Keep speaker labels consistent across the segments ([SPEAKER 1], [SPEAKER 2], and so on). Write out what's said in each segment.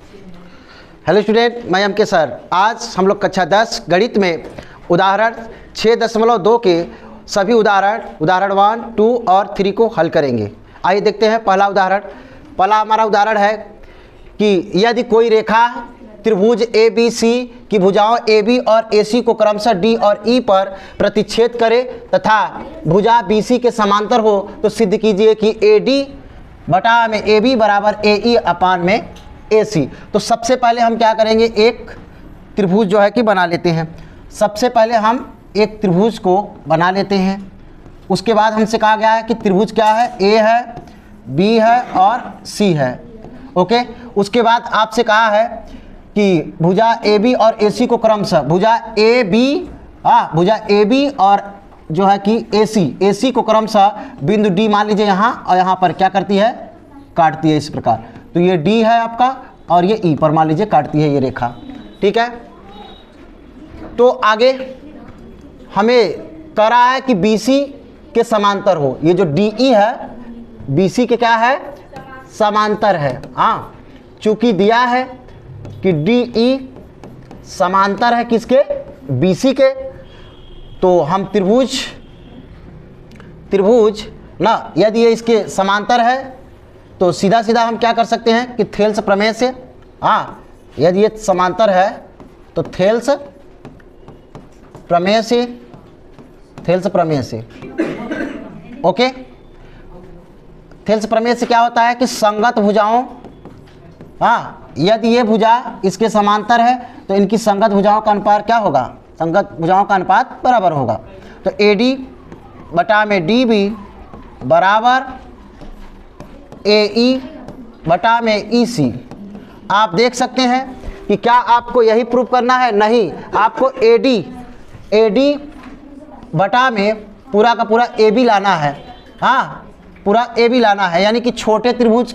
[SPEAKER 1] Hello student, मैं M के sir. आज हम लोग कक्षा 10 गणित में उदाहरण 6.2 के सभी उदाहरण 1, 2 और 3 को हल करेंगे। आइए देखते हैं पहला हमारा उदाहरण है कि यदि कोई रेखा त्रिभुज ए बी सी की भुजाओं ए बी और ए सी को क्रमशः डी और ई पर प्रतिच्छेद करे तथा भुजा बी सी के समांतर हो तो सिद्ध कीजिए कि ए डी बटा में ए बी बराबर ए ई अपान में ए सी। तो सबसे पहले हम क्या करेंगे, एक त्रिभुज जो है कि बना लेते हैं। सबसे पहले हम एक त्रिभुज को बना लेते हैं। उसके बाद हमसे कहा गया है कि त्रिभुज क्या है, ए है, बी है और सी है। ओके, उसके बाद आपसे कहा है कि भुजा ए बी और ए सी को क्रमशः भुजा ए बी और जो है कि ए सी को क्रमशः बिंदु डी मान लीजिए यहाँ, और यहाँ पर क्या करती है, काटती है इस प्रकार। तो ये डी है आपका और ये ई पर मान लीजिए काटती है ये रेखा। ठीक है, तो आगे हमें कह रहा है कि बी सी के समांतर हो। ये जो डी ई है बी सी के क्या है, समांतर है। हाँ, चूंकि दिया है कि डी ई समांतर है किसके, बी सी के, तो हम त्रिभुज ना, यदि ये इसके समांतर है तो सीधा सीधा हम क्या कर सकते हैं कि थेल्स प्रमेय से, हाँ, यदि ये समांतर है तो थेल्स प्रमेय से ओके। थेल्स प्रमेय से क्या होता है कि संगत भुजाओं, हाँ, यदि ये भुजा इसके समांतर है तो इनकी संगत भुजाओं का अनुपात क्या होगा, संगत भुजाओं का अनुपात बराबर होगा। तो ए डी बटा में डी बी बराबर ए ई बटा में ई सी। आप देख सकते हैं कि क्या आपको यही प्रूव करना है, नहीं, आपको ए डी बटा में पूरा का पूरा ए बी लाना है। हाँ, पूरा ए बी लाना है, यानी कि छोटे त्रिभुज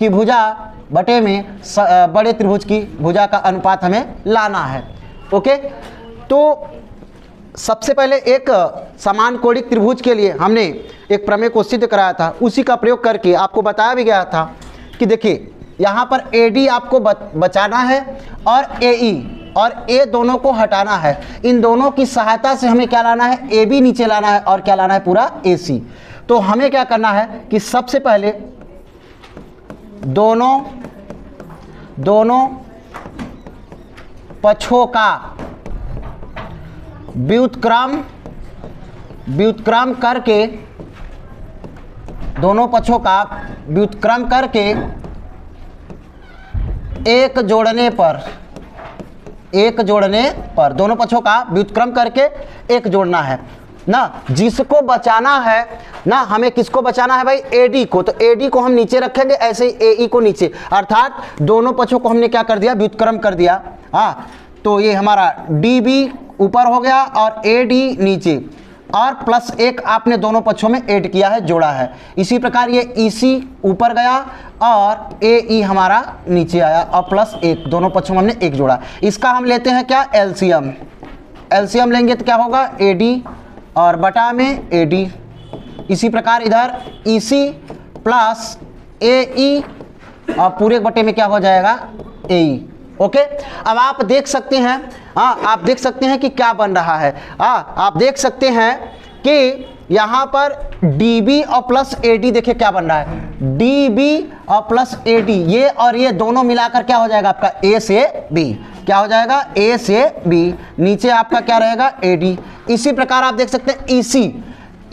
[SPEAKER 1] की भुजा बटे में बड़े त्रिभुज की भुजा का अनुपात हमें लाना है। ओके, तो सबसे पहले एक समान कोणिक त्रिभुज के लिए हमने एक प्रमेय को सिद्ध कराया था, उसी का प्रयोग करके आपको बताया भी गया था कि देखिए यहाँ पर ए डी आपको बचाना है और ए ई और ए दोनों को हटाना है। इन दोनों की सहायता से हमें क्या लाना है, ए बी नीचे लाना है और क्या लाना है, पूरा ए सी। तो हमें क्या करना है कि सबसे पहले दोनों पक्षों का व्युत्क्रम करके, दोनों पक्षों का व्युत्क्रम करके एक जोड़ने पर दोनों पक्षों का व्युत्क्रम करके एक जोड़ना है ना। जिसको बचाना है ना, हमें किसको बचाना है भाई, ए डी को। तो ए डी को हम नीचे रखेंगे, ऐसे ही ए ई को नीचे, अर्थात दोनों पक्षों को हमने क्या कर दिया, व्युत्क्रम कर दिया। हाँ, तो ये हमारा डी बी ऊपर हो गया और ए डी नीचे, और प्लस एक आपने दोनों पक्षों में ऐड किया है, जोड़ा है। इसी प्रकार ये ई सी ऊपर गया और ए ई हमारा नीचे आया और प्लस एक, दोनों पक्षों में हमने एक जोड़ा। इसका हम लेते हैं क्या, एलसीएम लेंगे तो क्या होगा, ए डी और बटा में ए डी। इसी प्रकार इधर ई सी प्लस ए ई और पूरे बटे में क्या हो जाएगा, ए ई। ओके, अब आप देख सकते हैं, हाँ, आप देख सकते हैं कि क्या बन रहा है। हाँ, आप देख सकते हैं कि यहाँ पर डी बी और प्लस ए डी, देखिए क्या बन रहा है, डी बी और प्लस ए डी, ये और ये दोनों मिलाकर क्या हो जाएगा आपका, ए से बी। क्या हो जाएगा, ए से बी, नीचे आपका क्या रहेगा, ए डी। इसी प्रकार आप देख सकते हैं ई सी,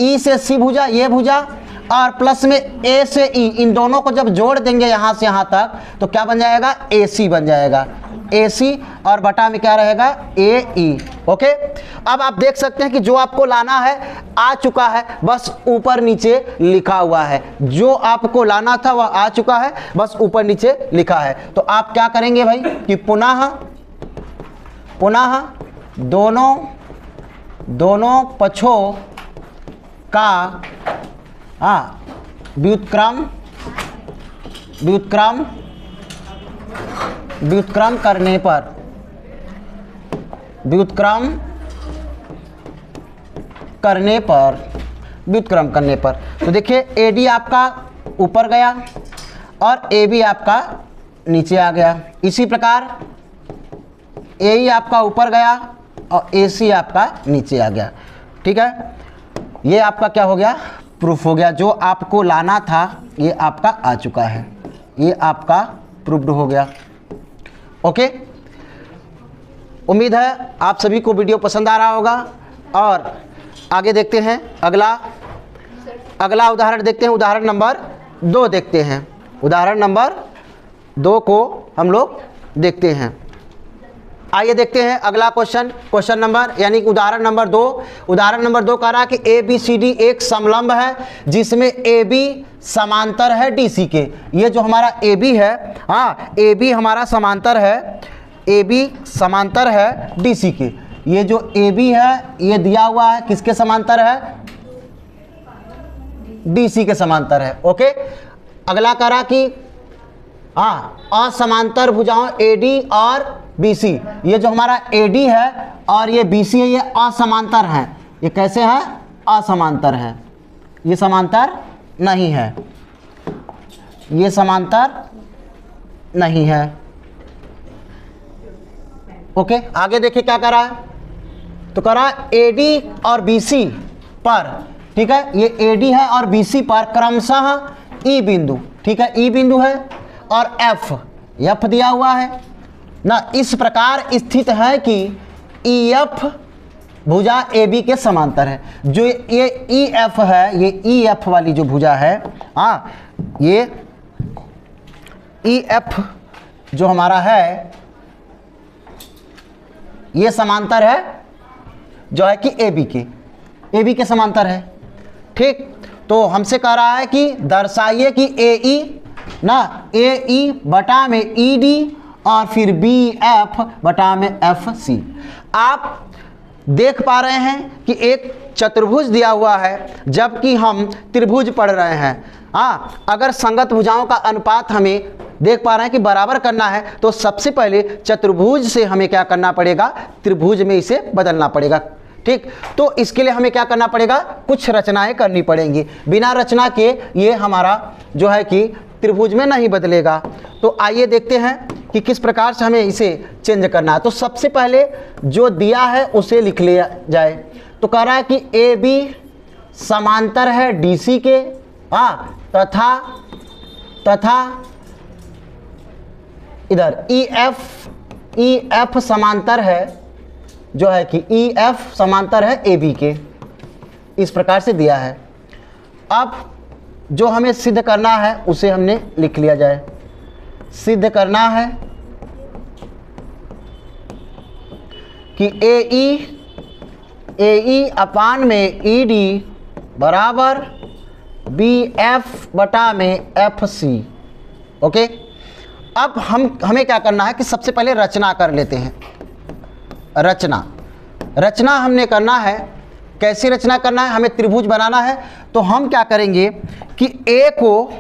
[SPEAKER 1] ई से सी भुजा, ये भुजा, और प्लस में ए से ई, इन दोनों को जब जोड़ देंगे यहाँ से यहाँ तक तो क्या बन जाएगा, ए सी बन जाएगा, ए सी, और बटा में क्या रहेगा, ए ई। ओके, अब आप देख सकते हैं कि जो आपको लाना है आ चुका है, बस ऊपर नीचे लिखा हुआ है। जो आपको लाना था वह आ चुका है, बस ऊपर नीचे लिखा है। तो आप क्या करेंगे भाई कि पुनः दोनों पक्षों का व्युत्क्रम करने पर तो देखिए ए डी आपका ऊपर गया और ए बी आपका नीचे आ गया। इसी प्रकार ए आपका ऊपर गया और AC आपका नीचे आ गया। ठीक है, ये आपका क्या हो गया, प्रूफ हो गया। जो आपको लाना था ये आपका आ चुका है, ये आपका प्रूफ्ड हो गया। ओके, उम्मीद है आप सभी को वीडियो पसंद आ रहा होगा। और आगे देखते हैं अगला उदाहरण देखते हैं। उदाहरण नंबर 2 देखते हैं। उदाहरण नंबर 2 को हम लोग देखते हैं। आइए देखते हैं अगला क्वेश्चन नंबर यानी उदाहरण नंबर 2। उदाहरण नंबर 2 कह रहा है कि ABCD एक समलंब है जिसमें AB समांतर है DC के। ये जो हमारा AB है, हाँ AB हमारा समांतर है, AB समांतर है DC के। ये जो AB है ये दिया हुआ है किसके समांतर है, DC के समांतर है। ओके, अगला कह रहा कि असमांतर भुजाओं AD और BC। ये जो हमारा AD है और ये BC है, ये असमांतर है। ये कैसे है, असमांतर है, ये समांतर नहीं है, ये समांतर नहीं है। ओके, आगे देखिए क्या कर रहा है। तो कह रहा है AD और BC पर, ठीक है, ये AD है और BC पर क्रमशः E बिंदु, ठीक है, E बिंदु है और F दिया हुआ है ना, इस प्रकार स्थित है कि EF भुजा AB के समांतर है। जो ये EF है, ये EF वाली जो भुजा है, ये EF जो हमारा है ये समांतर है जो है कि AB के समांतर है। ठीक, तो हमसे कह रहा है कि दर्शाइए कि AE बटा में ED और फिर BF बटा में FC। आप देख पा रहे हैं कि एक चतुर्भुज दिया हुआ है जबकि हम त्रिभुज पढ़ रहे हैं। अगर संगत भुजाओं का अनुपात हमें देख पा रहे हैं कि बराबर करना है तो सबसे पहले चतुर्भुज से हमें क्या करना पड़ेगा, त्रिभुज में इसे बदलना पड़ेगा। ठीक, तो इसके लिए हमें क्या करना पड़ेगा, कुछ रचनाएं करनी पड़ेंगी। बिना रचना के ये हमारा जो है कि त्रिभुज में नहीं बदलेगा। तो आइए देखते हैं कि किस प्रकार से हमें इसे चेंज करना है। तो सबसे पहले जो दिया है उसे लिख लिया जाए। तो कह रहा है कि AB समांतर है DC के, तथा इधर EF समांतर है जो है कि EF समांतर है AB के। इस प्रकार से दिया है। अब जो हमें सिद्ध करना है उसे हमने लिख लिया जाए। सिद्ध करना है कि AE अपान में ED बराबर BF बटा में FC। ओके, अब हमें क्या करना है कि सबसे पहले रचना कर लेते हैं। रचना हमने करना है। कैसी रचना करना है, हमें त्रिभुज बनाना है। तो हम क्या करेंगे कि A को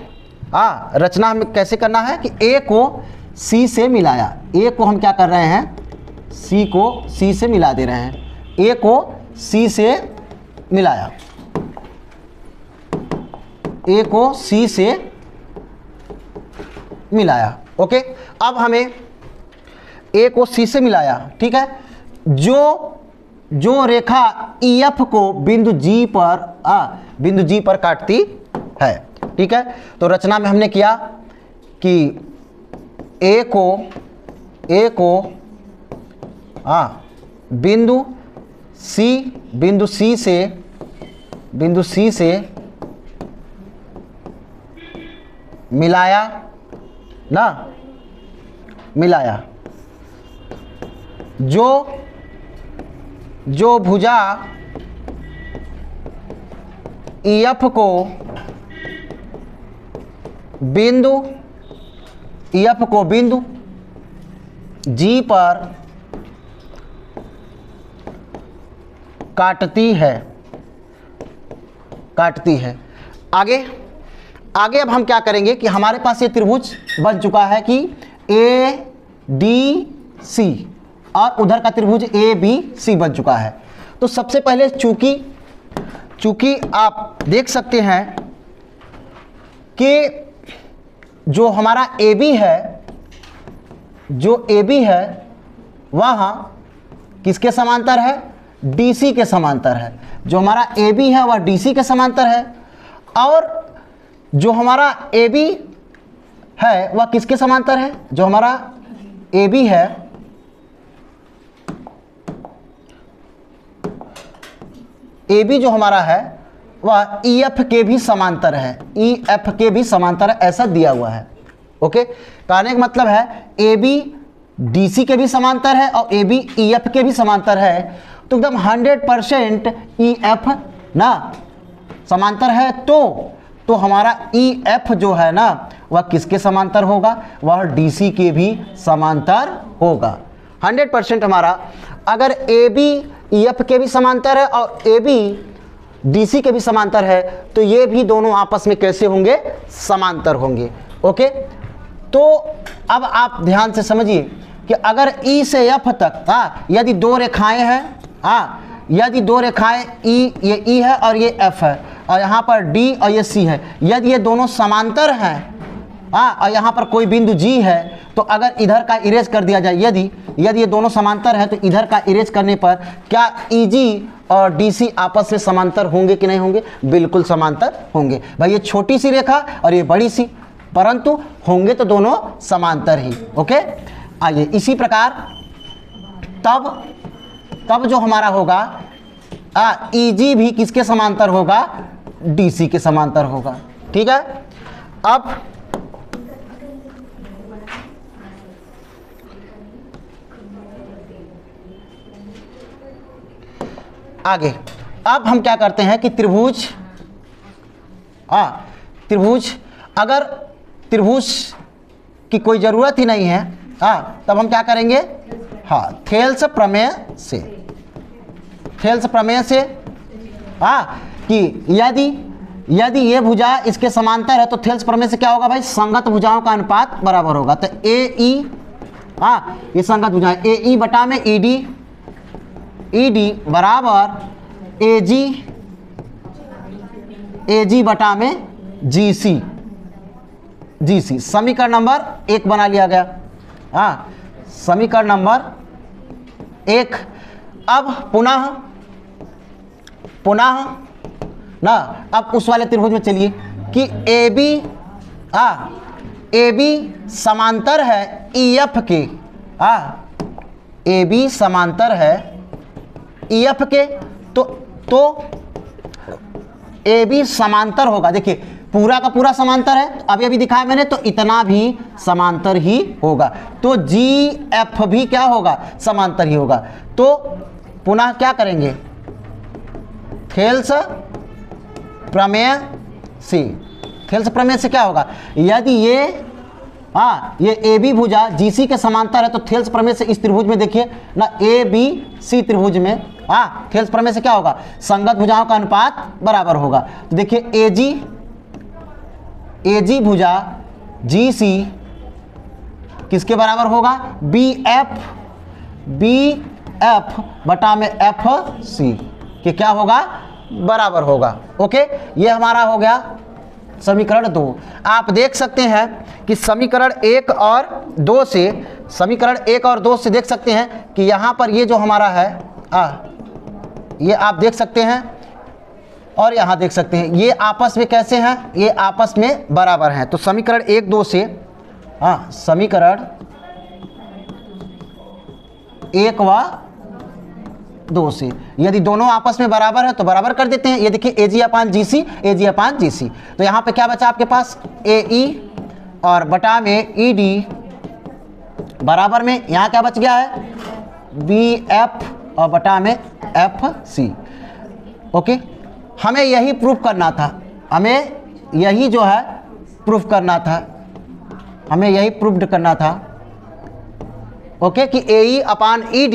[SPEAKER 1] रचना हमें कैसे करना है कि A को C से मिलाया। A को हम क्या कर रहे हैं, C को C से मिला दे रहे हैं। A को C से मिलाया, A को C से मिलाया। ओके, अब हमें A को C से मिलाया, ठीक है। जो रेखा EF को बिंदु G पर काटती है, ठीक है। तो रचना में हमने किया कि A को बिंदु C से मिलाया। जो भुजा EF को बिंदु G पर काटती है। आगे अब हम क्या करेंगे कि हमारे पास ये त्रिभुज बन चुका है कि ADC और उधर का त्रिभुज ABC बन चुका है। तो सबसे पहले चूंकि आप देख सकते हैं कि जो हमारा AB है जो ए बी है वह किसके समांतर है? DC के समांतर है। जो हमारा ए बी है वह DC के समांतर है, और जो हमारा ए बी है वह किसके समांतर है? जो हमारा ए बी है ए बी जो हमारा है वह ई एफ के भी समांतर है, ई एफ के भी समांतर है, ऐसा दिया हुआ है। ओके, कहने का मतलब है ए बी डी सी के भी समांतर है और ए बी ई एफ के भी समांतर है, तो एकदम 100% ई एफ ना समांतर है। तो हमारा ई एफ जो है ना वह किसके समांतर होगा? वह डी सी के भी समांतर होगा। 100% हमारा अगर ए बी ई एफ के भी समांतर है और ए बी डी सी के भी समांतर है, तो ये भी दोनों आपस में कैसे होंगे? समांतर होंगे। ओके, तो अब आप ध्यान से समझिए कि अगर ई से एफ तक यदि दो रेखाएं हैं, यदि दो रेखाएं ये ई है और ये एफ है, और यहाँ पर डी और ये सी है, यदि ये दोनों समांतर हैं और यहाँ पर कोई बिंदु जी है, तो अगर इधर का इरेज कर दिया जाए, यदि ये दोनों समांतर है, तो इधर का इरेज करने पर क्या ईजी और डीसी आपस में समांतर होंगे कि नहीं होंगे? बिल्कुल समांतर होंगे। भाई ये छोटी सी रेखा और ये बड़ी सी, परंतु होंगे तो दोनों समांतर ही। ओके, आइए इसी प्रकार तब जो हमारा होगा ईजी भी किसके समांतर होगा? डीसी के समांतर होगा। ठीक है, अब आगे अब हम क्या करते हैं कि त्रिभुज अगर त्रिभुज की कोई ज़रूरत ही नहीं है तब हम क्या करेंगे? थेल्स प्रमेय से कि यदि ये भुजा इसके समांतर है, तो थेल्स प्रमेय से क्या होगा भाई? संगत भुजाओं का अनुपात बराबर होगा। तो ए ई ये संगत भुजाएं ए ई बटा में ई डी बराबर ए जी बटा में जी सी। समीकरण नंबर 1 बना लिया गया। समीकरण नंबर 1। अब पुनः ना अब उस वाले त्रिभुज में चलिए कि ए बी समांतर है ई एफ के। ए बी समांतर है ई एफ के, तो ए बी समांतर होगा। देखिए पूरा का पूरा समांतर है, अभी दिखाया मैंने, तो इतना भी समांतर ही होगा। तो जी एफ भी क्या होगा? समांतर ही होगा। तो पुनः क्या करेंगे? थेल्स प्रमेय से क्या होगा? यदि ये ए बी भुजा जीसी के समांतर है, तो थेल्स प्रमेय से इस त्रिभुज में देखिए ना, ए बी सी त्रिभुज में थेल्स प्रमेय से क्या होगा? संगत भुजाओं का अनुपात बराबर होगा। तो देखिए ए जी भुजा जी सी किसके बराबर होगा? बी एफ बटा में एफ सी के क्या होगा? बराबर होगा। ओके, ये हमारा हो गया समीकरण 2। आप देख सकते हैं कि समीकरण 1 और 2 से देख सकते हैं कि यहाँ पर ये जो हमारा है ये आप देख सकते हैं और यहाँ देख सकते हैं, ये आपस में कैसे हैं? ये आपस में बराबर हैं। तो समीकरण 1-2 से समीकरण 1 व 2 से यदि दोनों आपस में बराबर है तो बराबर कर देते हैं। ये देखिए ए जी अपान जी सी। तो यहाँ पे क्या बचा आपके पास? ए ई और बटा में ई डी बराबर में यहाँ क्या बच गया है? बी एफ और बटा में एफ सी। ओके, हमें यही प्रूफ करना था, हमें यही जो है प्रूफ करना था, हमें यही प्रूफ करना था। ओके, कि ए ई अपान ई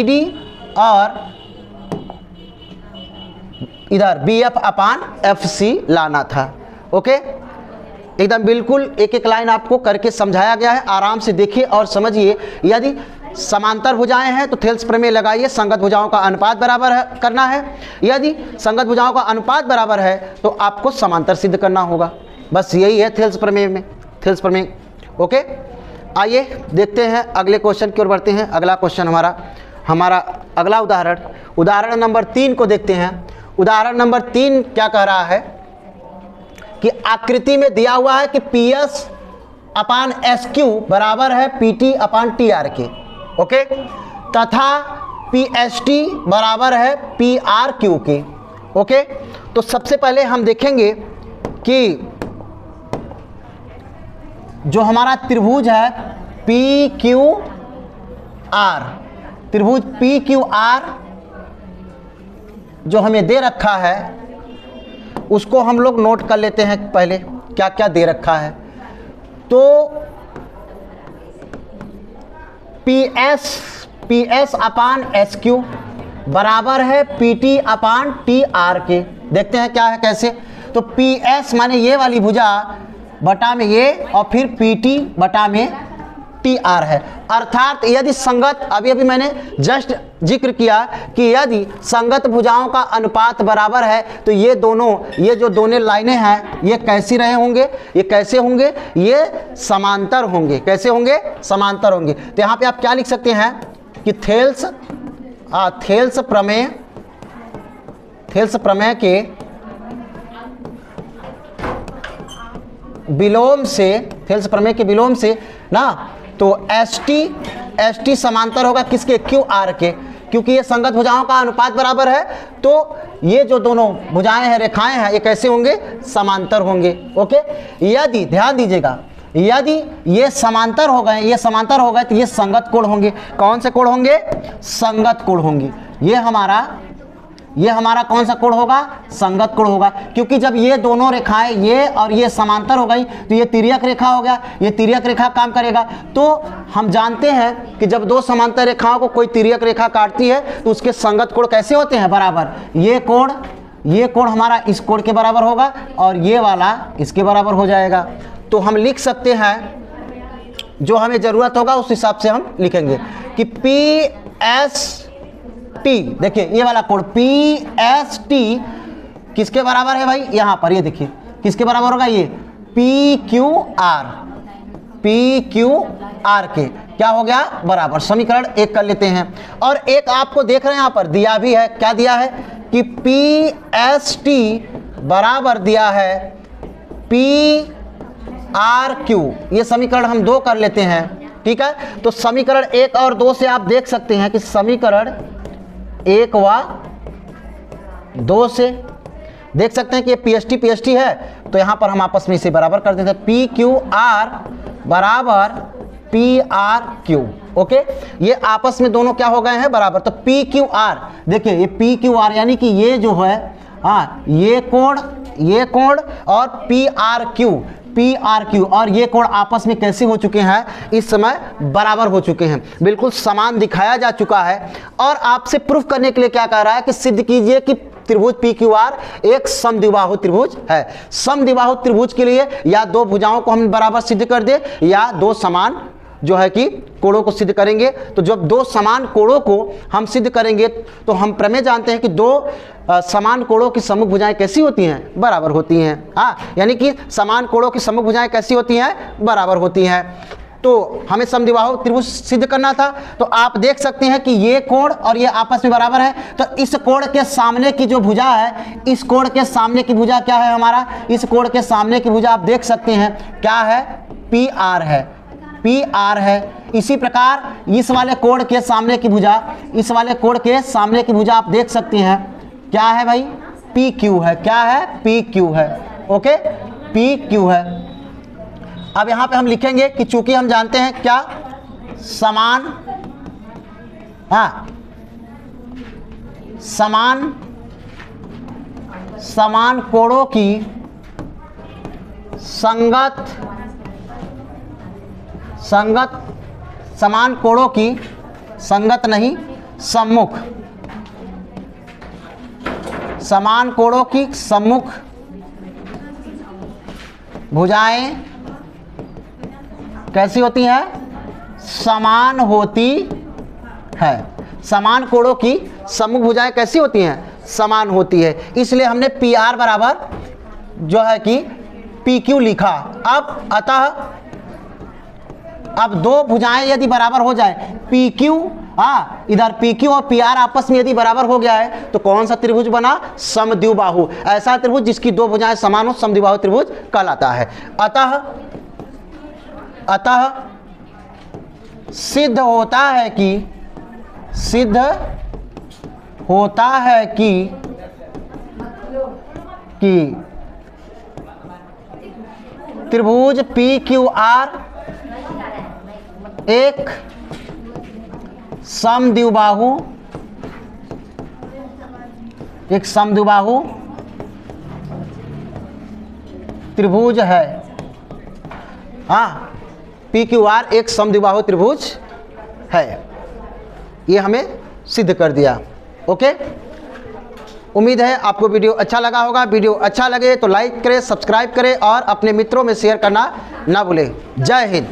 [SPEAKER 1] डी और इधर B F upon F C लाना था। ओके, एकदम बिल्कुल एक एक लाइन आपको करके समझाया गया है। आराम से देखिए और समझिए। यदि समांतर भुजाएं हैं तो थेल्स प्रमेय लगाइए, संगत भुजाओं का अनुपात बराबर है करना है। यदि संगत भुजाओं का अनुपात बराबर है तो आपको समांतर सिद्ध करना होगा। बस यही है थेल्स प्रमेय में, थेल्स प्रमेय। ओके, आइए देखते हैं अगले क्वेश्चन की ओर बढ़ते हैं। अगला क्वेश्चन हमारा अगला उदाहरण नंबर 3 को देखते हैं। उदाहरण नंबर 3 क्या कह रहा है कि आकृति में दिया हुआ है कि PS अपान SQ बराबर है PT अपान TR के, ओके, तथा PST बराबर है PRQ के, ओके। तो सबसे पहले हम देखेंगे कि जो हमारा त्रिभुज है PQR, त्रिभुज PQR जो हमें दे रखा है उसको हम लोग नोट कर लेते हैं पहले क्या क्या दे रखा है। तो PS अपान SQ बराबर है PT अपान TR के। देखते हैं क्या है कैसे। तो PS माने ये वाली भुजा बटा में ये और फिर PT बटा में TR है। अर्थात यदि संगत, अभी मैंने जस्ट जिक्र किया कि यदि संगत भुजाओं का अनुपात बराबर है तो ये जो दोनों लाइनें हैं ये कैसी रहे होंगे, ये कैसे होंगे, ये समांतर होंगे। कैसे होंगे? समांतर होंगे। तो यहाँ पे आप क्या लिख सकते हैं कि थेल्स प्रमेय के विलोम से ना, तो ST समांतर होगा किसके? QR के, क्योंकि ये संगत भुजाओं का अनुपात बराबर है। तो ये जो दोनों भुजाएं हैं, रेखाएं हैं, ये कैसे होंगे? समांतर होंगे, ओके। यदि ध्यान दीजिएगा, यदि ये समांतर हो गए तो ये संगत कोण होंगे। कौन से कोण होंगे? संगत कोण होंगे। ये हमारा कौन सा कोण होगा? संगत कोण होगा, क्योंकि जब ये दोनों रेखाएं ये और ये समांतर हो गई तो ये तिर्यक रेखा हो गया, ये तिर्यक रेखा काम करेगा। तो हम जानते हैं कि जब दो समांतर रेखाओं को कोई तिर्यक रेखा काटती है तो उसके संगत कोण कैसे होते हैं? बराबर। ये कोण हमारा इस कोण के बराबर होगा और ये वाला इसके बराबर हो जाएगा। तो हम लिख सकते हैं, जो हमें ज़रूरत होगा उस हिसाब से हम लिखेंगे कि PST, देखिए ये वाला कोण PST किसके बराबर है भाई? यहाँ पर ये देखिए किसके बराबर होगा? ये PQR के क्या हो गया? बराबर। समीकरण 1 कर लेते हैं। और एक आपको देख रहे हैं यहाँ पर दिया भी है, क्या दिया है कि PST बराबर दिया है PRQ। ये समीकरण हम 2 कर लेते हैं, ठीक है। तो समीकरण 1 और 2 से आप देख सकते हैं कि समीकरण 1 व 2 से देख सकते हैं कि ये PST है, तो यहाँ पर हम आपस में इसे बराबर कर देते हैं। PQR बराबर PRQ, ओके। ये आपस में दोनों क्या हो गए हैं? बराबर। तो PQR, देखिए ये PQR यानी कि ये जो है, हाँ, ये कोण और PRQ और ये कोण आपस में कैसे हो चुके हैं? इस समय बराबर हो चुके हैं, बिल्कुल समान दिखाया जा चुका है। और आपसे प्रूफ करने के लिए क्या कह रहा है कि सिद्ध कीजिए कि त्रिभुज PQR एक समद्विबाहु त्रिभुज है। समद्विबाहु त्रिभुज के लिए या दो भुजाओं को हम बराबर सिद्ध कर दे या दो समान जो है कि कोणों को सिद्ध करेंगे। तो जब दो समान कोणों को हम सिद्ध करेंगे तो हम प्रमेय जानते हैं कि दो समान कोणों की सम्मुख भुजाएं कैसी होती हैं? बराबर होती हैं। हाँ, यानी कि समान कोणों की सम्मुख भुजाएं कैसी होती हैं? बराबर होती हैं। तो हमें समद्विबाहु त्रिभुज सिद्ध करना था। तो आप देख सकते हैं कि ये कोण और ये आपस में बराबर है। तो इस कोण के सामने की जो भुजा है, इस कोण के सामने की भुजा क्या है हमारा? इस कोण के सामने की भुजा आप देख सकते हैं क्या है? PR है। इसी प्रकार इस वाले कोण के सामने की भुजा, आप देख सकते हैं क्या है भाई? PQ है। क्या है? PQ है, ओके, PQ है। अब यहाँ पे हम लिखेंगे कि चूंकि हम जानते हैं क्या? समान कोणों की समान कोणों की संगत नहीं, सम्मुख, समान कोणों की सम्मुख भुजाएं कैसी होती हैं? समान होती है। समान कोणों की सम्मुख भुजाएं कैसी होती हैं? समान होती है। इसलिए हमने PR बराबर जो है कि PQ लिखा। अब अब दो भुजाएं यदि बराबर हो जाए, पी क्यू, हाँ इधर पी क्यू और पी आर आपस में यदि बराबर हो गया है तो कौन सा त्रिभुज बना? समद्विबाहु। ऐसा त्रिभुज जिसकी दो भुजाएं समान हो समद्विबाहु त्रिभुज कहलाता है। अतः सिद्ध होता है कि त्रिभुज पी क्यू आर एक समद्विबाहु त्रिभुज है। हाँ, पी क्यू आर एक समद्विबाहु त्रिभुज है, ये हमें सिद्ध कर दिया। ओके, उम्मीद है आपको वीडियो अच्छा लगा होगा। वीडियो अच्छा लगे तो लाइक करें, सब्सक्राइब करें और अपने मित्रों में शेयर करना ना भूलें। जय हिंद।